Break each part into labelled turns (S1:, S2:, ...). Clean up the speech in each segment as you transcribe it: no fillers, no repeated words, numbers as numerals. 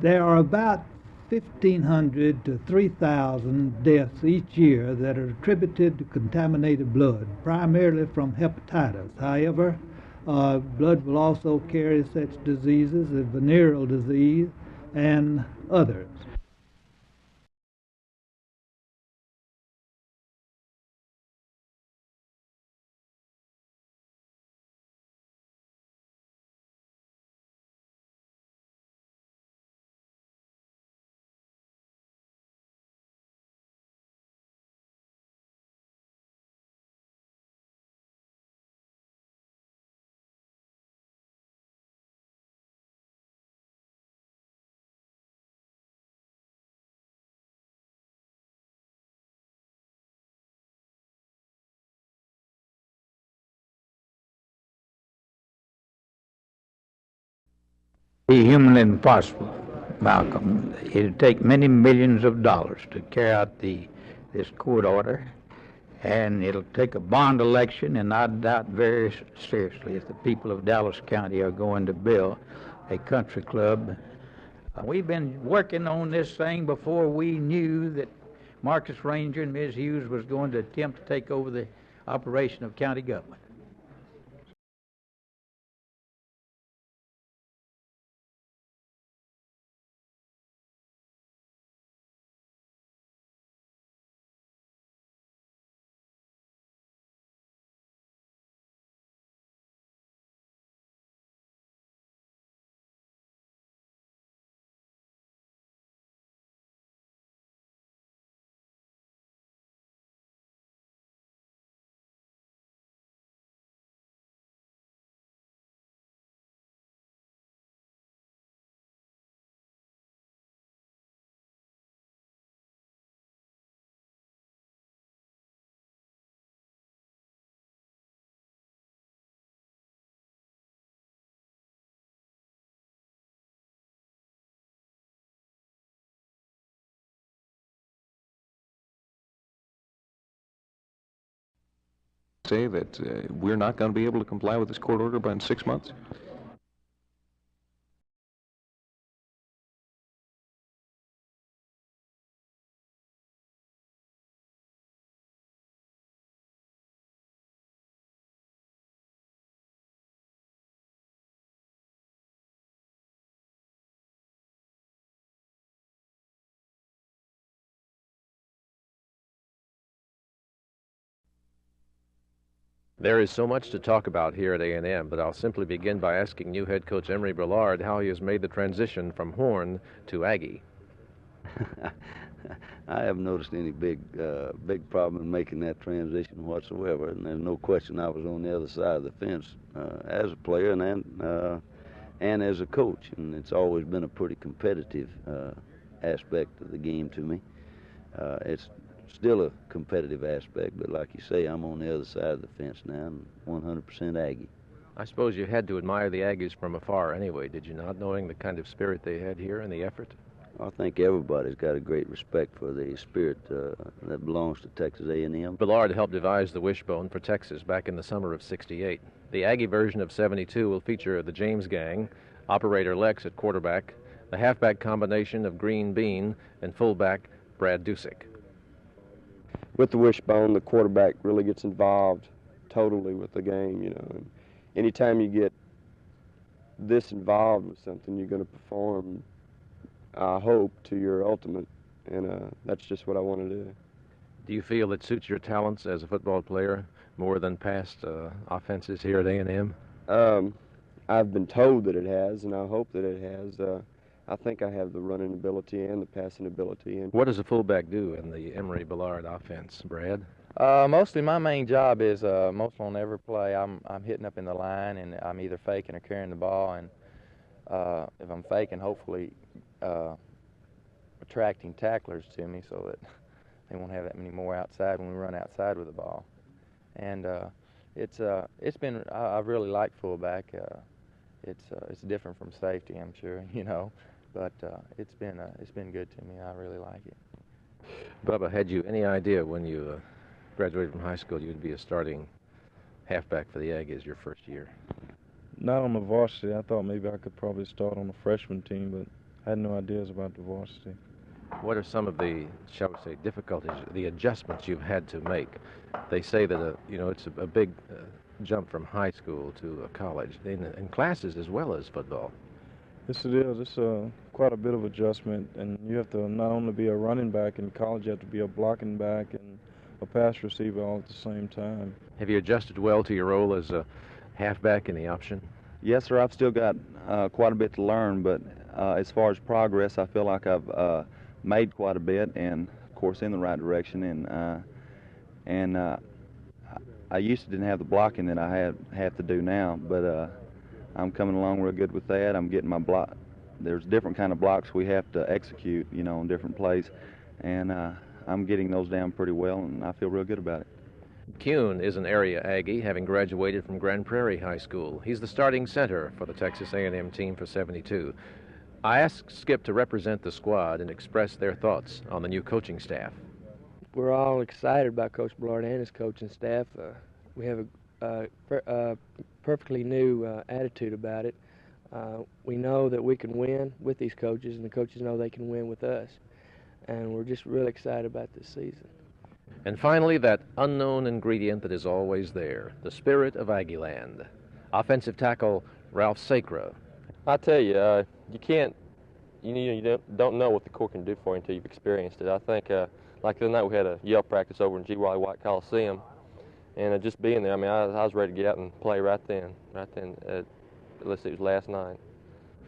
S1: There are about 1,500 to 3,000 deaths each year that are attributed to contaminated blood, primarily from hepatitis. However, blood will also carry such diseases as venereal disease and others.
S2: Be humanly impossible, Malcolm. It'd take many millions of dollars to carry out this court order, and it'll take a bond election, and I doubt very seriously if the people of Dallas County are going to build a country club. We've been working on this thing before we knew that Marcus Ranger and Ms. Hughes was going to attempt to take over the operation of county government.
S3: Say that we're not going to be able to comply with this court order by in 6 months?
S4: There is so much to talk about here at A&M, but I'll simply begin by asking new head coach Emory Bellard how he has made the transition from Horn to Aggie.
S5: I haven't noticed any big problem in making that transition whatsoever, and there's no question I was on the other side of the fence as a player and as a coach, and it's always been a pretty competitive aspect of the game to me. It's still a competitive aspect, but like you say, I'm on the other side of the fence now, and 100% Aggie.
S4: I suppose you had to admire the Aggies from afar anyway, did you not, knowing the kind of spirit they had here and the effort?
S5: I think everybody's got a great respect for the spirit that belongs to Texas A&M.
S4: Bellard helped devise the wishbone for Texas back in the summer of '68. The Aggie version of '72 will feature the James gang, operator Lex at quarterback, the halfback combination of Green Bean, and fullback Brad Dusek.
S6: With the wishbone, the quarterback really gets involved totally with the game, you know. And anytime you get this involved with something, you're going to perform, I hope, to your ultimate, and that's just what I want to do.
S4: Do you feel it suits your talents as a football player more than past offenses here at A&M?
S6: I've been told that it has, and I hope that it has. I think I have the running ability and the passing ability. And
S4: what does a fullback do in the Emory Bellard offense, Brad?
S7: Mostly my main job is most on every play I'm hitting up in the line, and I'm either faking or carrying the ball, and if I'm faking, hopefully attracting tacklers to me so that they won't have that many more outside when we run outside with the ball. And it's been I really like fullback. It's different from safety, I'm sure, you know, but it's been good to me. I really like it.
S4: Bubba, had you any idea when you graduated from high school you'd be a starting halfback for the Aggies your first year?
S8: Not on the varsity. I thought maybe I could probably start on the freshman team, but I had no ideas about the varsity.
S4: What are some of the, shall we say, difficulties, the adjustments you've had to make? They say that, it's a big jump from high school to college, in classes as well as football.
S8: Yes, it is. It's quite a bit of adjustment, and you have to not only be a running back in college, you have to be a blocking back and a pass receiver all at the same time.
S4: Have you adjusted well to your role as a halfback in the option?
S9: Yes, sir. I've still got quite a bit to learn, but as far as progress, I feel like I've made quite a bit, and of course in the right direction. And I used to didn't have the blocking that I have to do now, but I'm coming along real good with that. I'm getting my block. There's different kind of blocks we have to execute, in different plays, and I'm getting those down pretty well, and I feel real good about it.
S4: Kuehn is an area Aggie, having graduated from Grand Prairie High School. He's the starting center for the Texas A&M team for 72. I asked Skip to represent the squad and express their thoughts on the new coaching staff.
S10: We're all excited about Coach Bellard and his coaching staff. We have a perfectly new attitude about it. We know that we can win with these coaches, and the coaches know they can win with us. And we're just really excited about this season.
S4: And finally, that unknown ingredient that is always there, the spirit of Aggieland. Offensive tackle Ralph Sacra.
S11: I tell you, you can't, you don't know what the Corps can do for you until you've experienced it. I think, like the other night we had a yell practice over in G. Wiley White Coliseum, and just being there, I mean, I was ready to get out and play right then. Let's see, it was last night.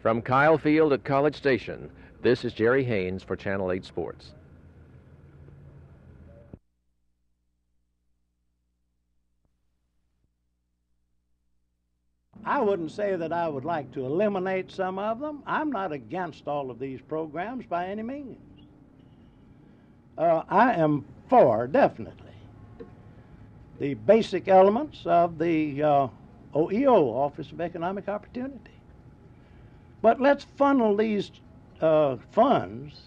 S4: From Kyle Field at College Station, this is Jerry Haynes for Channel 8 Sports.
S12: I wouldn't say that I would like to eliminate some of them. I'm not against all of these programs by any means. I am for, definitely, the basic elements of the OEO, Office of Economic Opportunity. But let's funnel these funds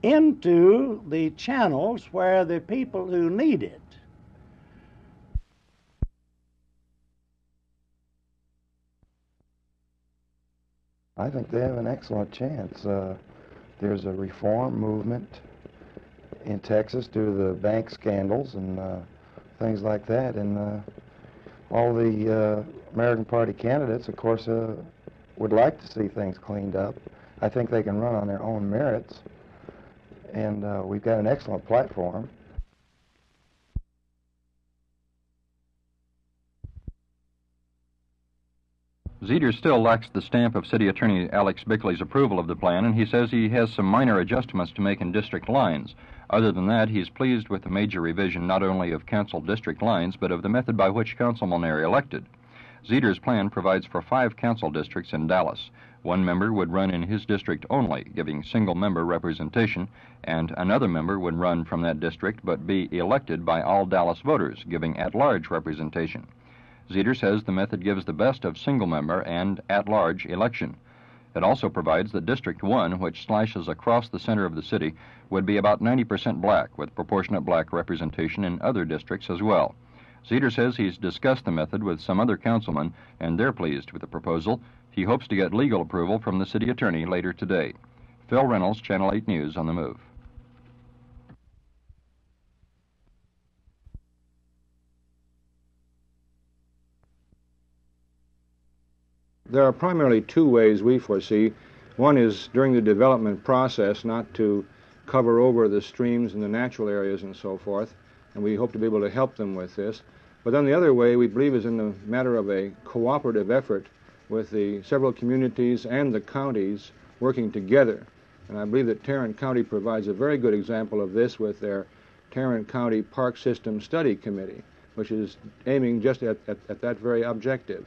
S12: into the channels where the people who need it
S13: I think they have an excellent chance. There's a reform movement in Texas due to the bank scandals and things like that. And all the American Party candidates, of course, would like to see things cleaned up. I think they can run on their own merits. And we've got an excellent platform.
S14: Zeter still lacks the stamp of City Attorney Alex Bickley's approval of the plan, and he says he has some minor adjustments to make in district lines. Other than that, he's pleased with the major revision not only of council district lines, but of the method by which councilmen are elected. Zeter's plan provides for 5 council districts in Dallas. One member would run in his district only, giving single-member representation, and another member would run from that district but be elected by all Dallas voters, giving at-large representation. Zeter says the method gives the best of single-member and at-large election. It also provides that District 1, which slashes across the center of the city, would be about 90% black, with proportionate black representation in other districts as well. Zeter says he's discussed the method with some other councilmen, and they're pleased with the proposal. He hopes to get legal approval from the city attorney later today. Phil Reynolds, Channel 8 News, on the move.
S15: There are primarily 2 ways we foresee. One is during the development process not to cover over the streams and the natural areas and so forth, and we hope to be able to help them with this. But then the other way we believe is in the matter of a cooperative effort with the several communities and the counties working together. And I believe that Tarrant County provides a very good example of this with their Tarrant County Park System Study Committee, which is aiming just at that very objective.